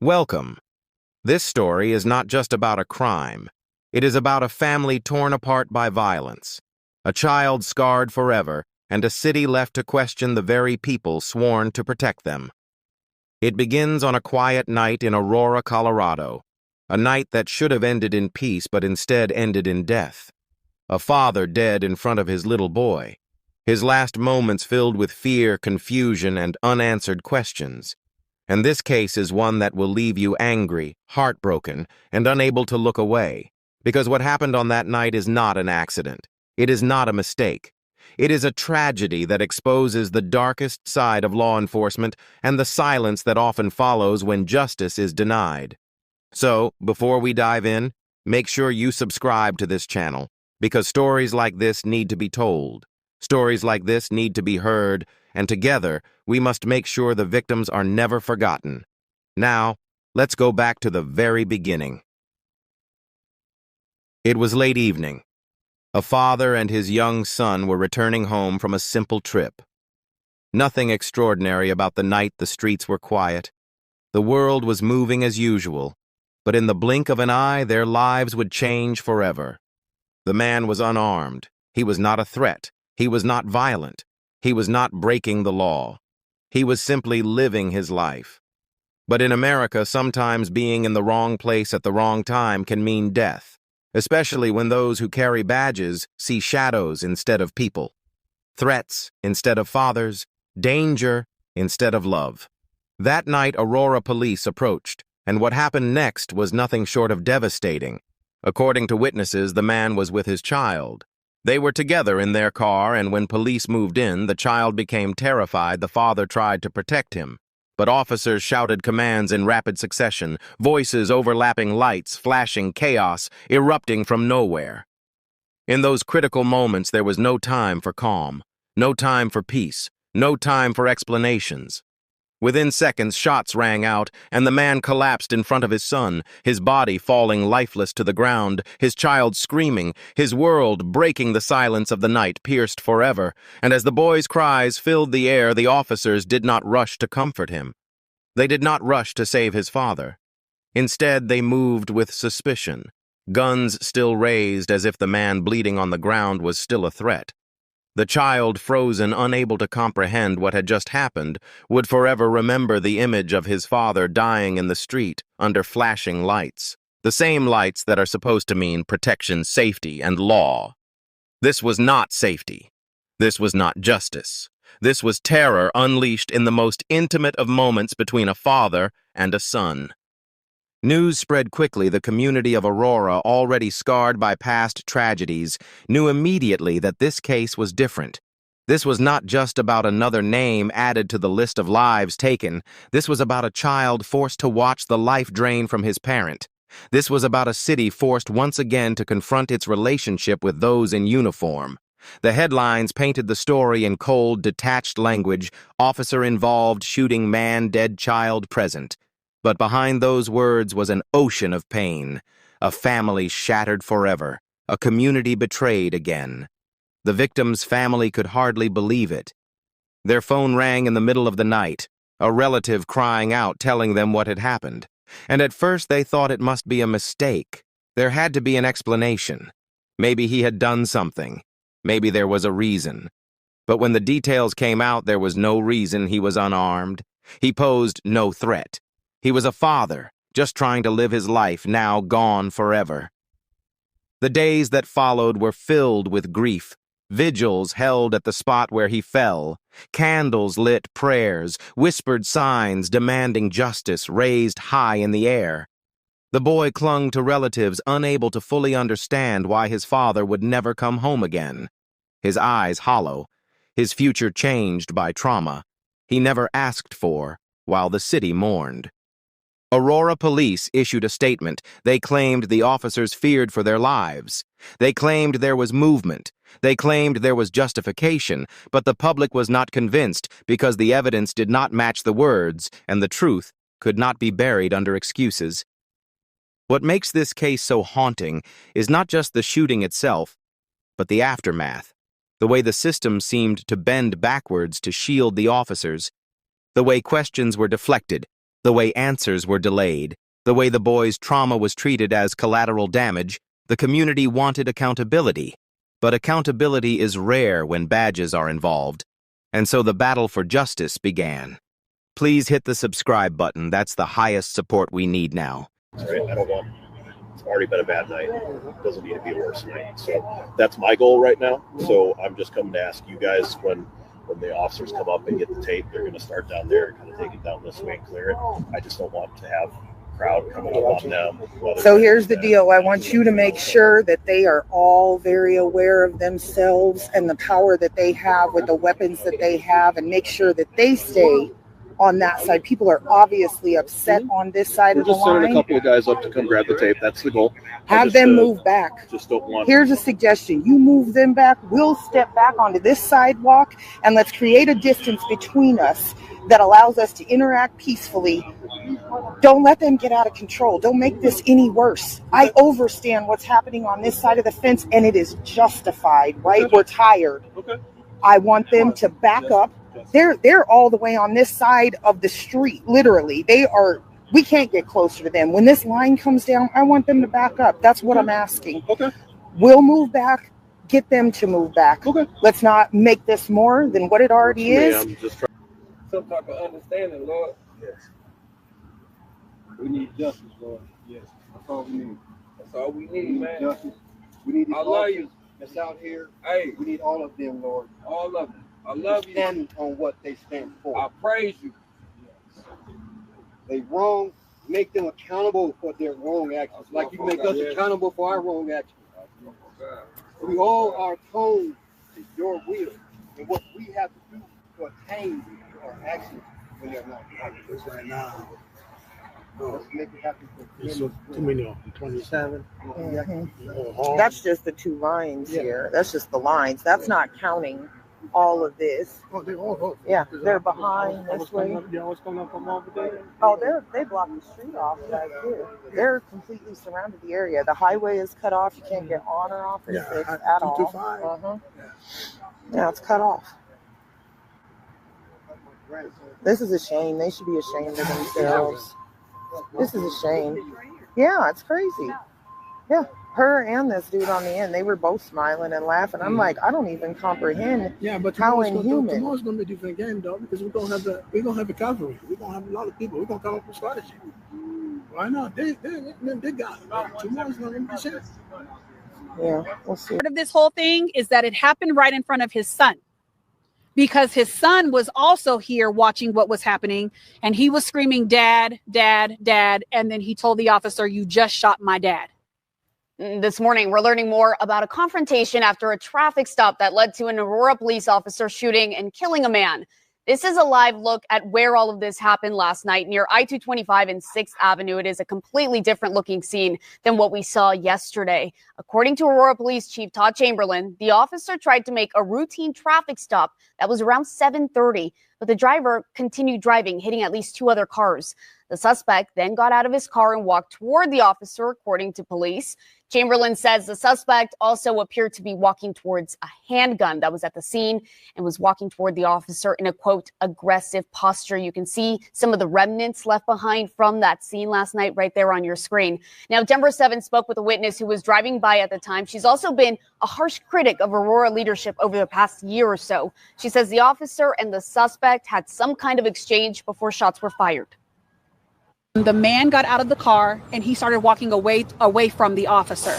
Welcome. This story is not just about a crime. It is about a family torn apart by violence, a child scarred forever, and a city left to question the very people sworn to protect them. It begins on a quiet night in Aurora, Colorado, a night that should have ended in peace but instead ended in death. A father dead in front of his little boy, his last moments filled with fear, confusion, and unanswered questions. And this case is one that will leave you angry, heartbroken, and unable to look away, because what happened on that night is not an accident. It is not a mistake. It is a tragedy that exposes the darkest side of law enforcement and the silence that often follows when justice is denied. So, before we dive in, make sure you subscribe to this channel, because stories like this need to be told. Stories like this need to be heard, and together, we must make sure the victims are never forgotten. Now, let's go back to the very beginning. It was late evening. A father and his young son were returning home from a simple trip. Nothing extraordinary about the night. The streets were quiet. The world was moving as usual, but in the blink of an eye, their lives would change forever. The man was unarmed. He was not a threat. He was not violent. He was not breaking the law. He was simply living his life. But in America, sometimes being in the wrong place at the wrong time can mean death, especially when those who carry badges see shadows instead of people, threats instead of fathers, danger instead of love. That night, Aurora Police approached, and what happened next was nothing short of devastating. According to witnesses, the man was with his child. They were together in their car, and when police moved in, the child became terrified. The father tried to protect him, but officers shouted commands in rapid succession, voices overlapping, lights flashing, chaos erupting from nowhere. In those critical moments, there was no time for calm, no time for peace, no time for explanations. Within seconds, shots rang out, and the man collapsed in front of his son, his body falling lifeless to the ground, his child screaming, his world breaking the silence of the night, pierced forever. And as the boy's cries filled the air, the officers did not rush to comfort him. They did not rush to save his father. Instead, they moved with suspicion, guns still raised as if the man bleeding on the ground was still a threat. The child, frozen, unable to comprehend what had just happened, would forever remember the image of his father dying in the street under flashing lights, the same lights that are supposed to mean protection, safety, and law. This was not safety. This was not justice. This was terror unleashed in the most intimate of moments between a father and a son. News spread quickly. The community of Aurora, already scarred by past tragedies, knew immediately that this case was different. This was not just about another name added to the list of lives taken. This was about a child forced to watch the life drain from his parent. This was about a city forced once again to confront its relationship with those in uniform. The headlines painted the story in cold, detached language: officer involved, shooting man, dead child present. But behind those words was an ocean of pain, a family shattered forever, a community betrayed again. The victim's family could hardly believe it. Their phone rang in the middle of the night, a relative crying out, telling them what had happened. And at first they thought it must be a mistake. There had to be an explanation. Maybe he had done something. Maybe there was a reason. But when the details came out, there was no reason. He was unarmed. He posed no threat. He was a father, just trying to live his life, now gone forever. The days that followed were filled with grief. Vigils held at the spot where he fell. Candles lit, prayers, whispered signs demanding justice raised high in the air. The boy clung to relatives, unable to fully understand why his father would never come home again. His eyes hollow, his future changed by trauma he never asked for, while the city mourned. Aurora Police issued a statement. They claimed the officers feared for their lives. They claimed there was movement. They claimed there was justification, but the public was not convinced because the evidence did not match the words, and the truth could not be buried under excuses. What makes this case so haunting is not just the shooting itself, but the aftermath, the way the system seemed to bend backwards to shield the officers, the way questions were deflected, The way answers were delayed, the way the boys' trauma was treated as collateral damage, the community wanted accountability. But accountability is rare when badges are involved, and so the battle for justice began. Please hit the subscribe button. That's the highest support we need now. Right? I don't want, it's already been a bad night. It doesn't need to be a worse night. So that's my goal right now. So I'm just coming to ask you guys, when the officers come up and get the tape, they're going to start down there and kind of take it down this way and clear it. I just don't want to have a crowd coming up on them. So here's the deal. I want you to make sure that they are all very aware of themselves and the power that they have with the weapons that they have, and make sure that they stay on that side. People are obviously upset on this side of the line. Just sending a couple of guys up to come grab the tape. That's the goal. Have them move back. Just don't want. Here's a suggestion. You move them back. We'll step back onto this sidewalk, and let's create a distance between us that allows us to interact peacefully. Don't let them get out of control. Don't make this any worse. I understand what's happening on this side of the fence, and it is justified, right? We're tired. Okay. I want them to back up. They're all the way on this side of the street, literally. We can't get closer to them. When this line comes down, I want them to back up. That's what I'm asking. Okay. We'll move back. Get them to move back. Okay. Let's not make this more than what it already is. I'm just trying. Some type of understanding, Lord. Yes. We need justice, Lord. Yes. That's all we need. That's all we need, man. Justice. We need these I love you. that's out here. Hey, We need all of them, Lord. all of them. I love you. Stand on what they stand for. I praise you. They wrong. Make them accountable for their wrong actions, like you make us accountable for our wrong actions. We all are told to your will and what we have to do to attain our actions when they're not right. Right now, Let's make it happen for there's too many of them. 27. That's just the two lines here. That's just the lines. That's not counting all of this. Oh, they all vote. Yeah, they're behind this way. What's coming up from over there? Oh, they block the street off right here. They're completely surrounded the area. The highway is cut off. You can't get on or off it at all. 225. Yeah, it's cut off. This is a shame. They should be ashamed of themselves. This is a shame. Yeah, it's crazy. Yeah, her and this dude on the end, they were both smiling and laughing. I'm like, I don't even comprehend But how inhuman. Tomorrow's gonna be a different game, though, because we're gonna have the cavalry. We're gonna have a lot of people. We're gonna come up with strategy. Why not? They got it. Tomorrow's gonna be a chance. Yeah, we'll see. Part of this whole thing is that it happened right in front of his son, because his son was also here watching what was happening, and he was screaming, "Dad, Dad, Dad," and then he told the officer, "You just shot my dad." This morning, we're learning more about a confrontation after a traffic stop that led to an Aurora police officer shooting and killing a man. This is a live look at where all of this happened last night near I-225 and 6th Avenue. It is a completely different looking scene than what we saw yesterday. According to Aurora Police Chief Todd Chamberlain, the officer tried to make a routine traffic stop that was around 7:30, but the driver continued driving, hitting at least 2 other cars. The suspect then got out of his car and walked toward the officer, according to police. Chamberlain says the suspect also appeared to be walking towards a handgun that was at the scene and was walking toward the officer in a, quote, aggressive posture. You can see some of the remnants left behind from that scene last night right there on your screen. Now, Denver 7 spoke with a witness who was driving by at the time. She's also been a harsh critic of Aurora leadership over the past year or so. She says the officer and the suspect had some kind of exchange before shots were fired. The man got out of the car and he started walking away from the officer.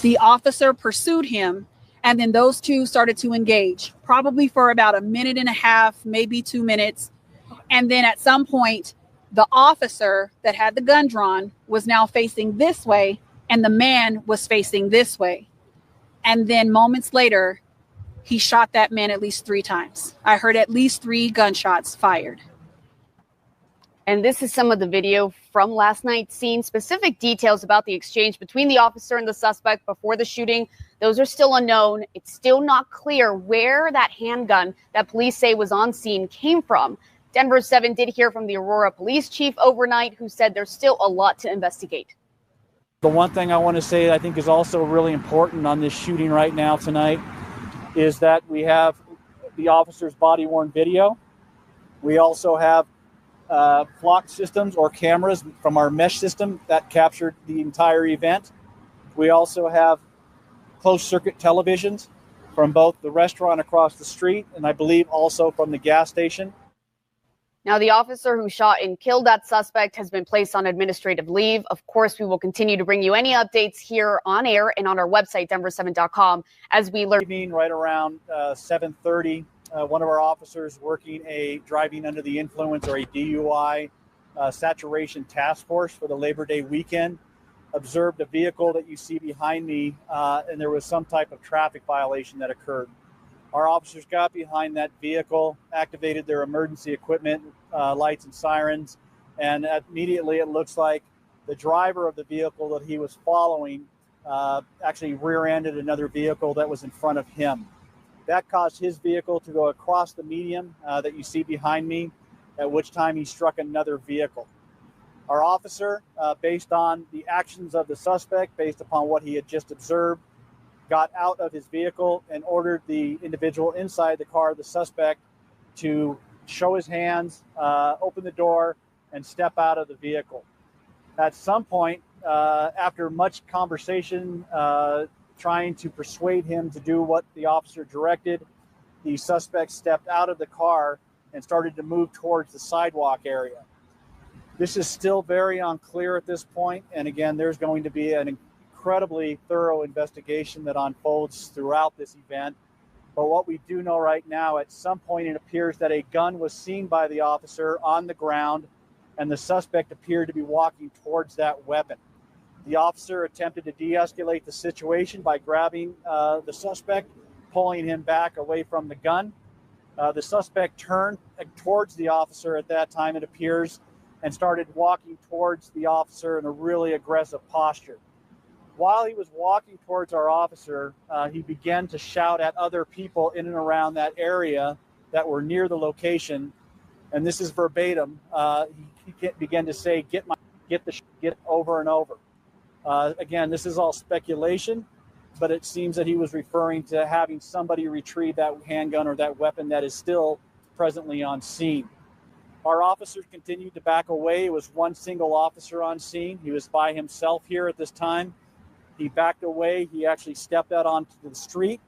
The officer pursued him, and then those two started to engage, probably for about a minute and a half, maybe 2 minutes. And then at some point, the officer that had the gun drawn was now facing this way, and the man was facing this way. And then moments later, he shot that man at least 3 times. I heard at least 3 gunshots fired. And this is some of the video from last night's scene. Specific details about the exchange between the officer and the suspect before the shooting, those are still unknown. It's still not clear where that handgun that police say was on scene came from. Denver 7 did hear from the Aurora Police Chief overnight, who said there's still a lot to investigate. The one thing I want to say I think is also really important on this shooting right now tonight is that we have the officer's body-worn video. We also have flock systems or cameras from our mesh system that captured the entire event. We also have closed circuit televisions from both the restaurant across the street and I believe also from the gas station. Now, the officer who shot and killed that suspect has been placed on administrative leave. Of course, we will continue to bring you any updates here on air and on our website, denver7.com, as we learn. Right around 7:30, one of our officers working a driving under the influence or a DUI saturation task force for the Labor Day weekend observed a vehicle that you see behind me, and there was some type of traffic violation that occurred. Our officers got behind that vehicle, activated their emergency equipment, lights and sirens, and immediately it looks like the driver of the vehicle that he was following actually rear-ended another vehicle that was in front of him. That caused his vehicle to go across the median that you see behind me, at which time he struck another vehicle. Our officer, based on the actions of the suspect, based upon what he had just observed, got out of his vehicle and ordered the individual inside the car, the suspect, to show his hands, open the door, and step out of the vehicle. At some point, after much conversation, trying to persuade him to do what the officer directed, the suspect stepped out of the car and started to move towards the sidewalk area. This is still very unclear at this point, and again, there's going to be an incredibly thorough investigation that unfolds throughout this event. But what we do know right now, at some point it appears that a gun was seen by the officer on the ground and the suspect appeared to be walking towards that weapon. The officer attempted to de-escalate the situation by grabbing the suspect, pulling him back away from the gun. The suspect turned towards the officer at that time, it appears, and started walking towards the officer in a really aggressive posture. While he was walking towards our officer, he began to shout at other people in and around that area that were near the location. And this is verbatim. He began to say, get over and over. Again, this is all speculation, but it seems that he was referring to having somebody retrieve that handgun or that weapon that is still presently on scene. Our officers continued to back away. It was one single officer on scene. He was by himself here at this time. He backed away. He actually stepped out onto the street.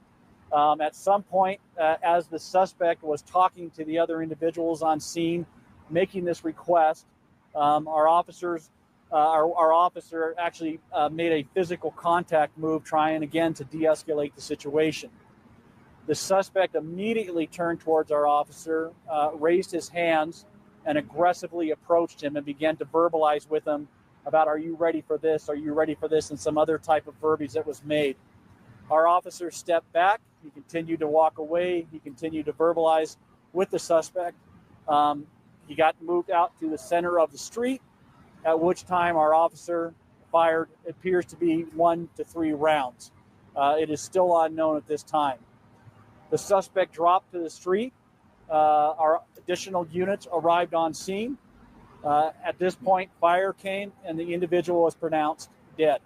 At some point, as the suspect was talking to the other individuals on scene, making this request, our officer actually made a physical contact move, trying again to de-escalate the situation. The suspect immediately turned towards our officer, raised his hands, and aggressively approached him and began to verbalize with him about, are you ready for this? Are you ready for this? And some other type of verbiage that was made. Our officer stepped back. He continued to walk away. He continued to verbalize with the suspect. He got moved out to the center of the street, at which time our officer fired, it appears to be 1 to 3 rounds. It is still unknown at this time. The suspect dropped to the street. Our additional units arrived on scene. At this point, fire came and the individual was pronounced dead.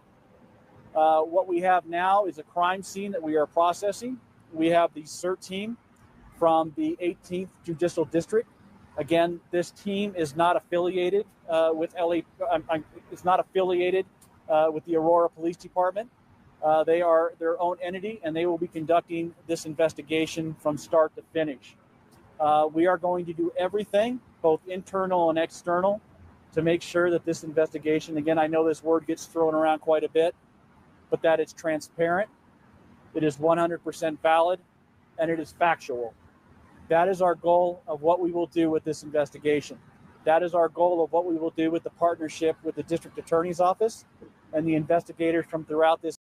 What we have now is a crime scene that we are processing. We have the CERT team from the 18th Judicial District. Again, this team is not affiliated with it's not affiliated with the Aurora Police Department. They are their own entity, and they will be conducting this investigation from start to finish. We are going to do everything, both internal and external, to make sure that this investigation, again, I know this word gets thrown around quite a bit, but that it's transparent, it is 100% valid, and it is factual. That is our goal of what we will do with this investigation. That is our goal of what we will do with the partnership with the District Attorney's Office and the investigators from throughout this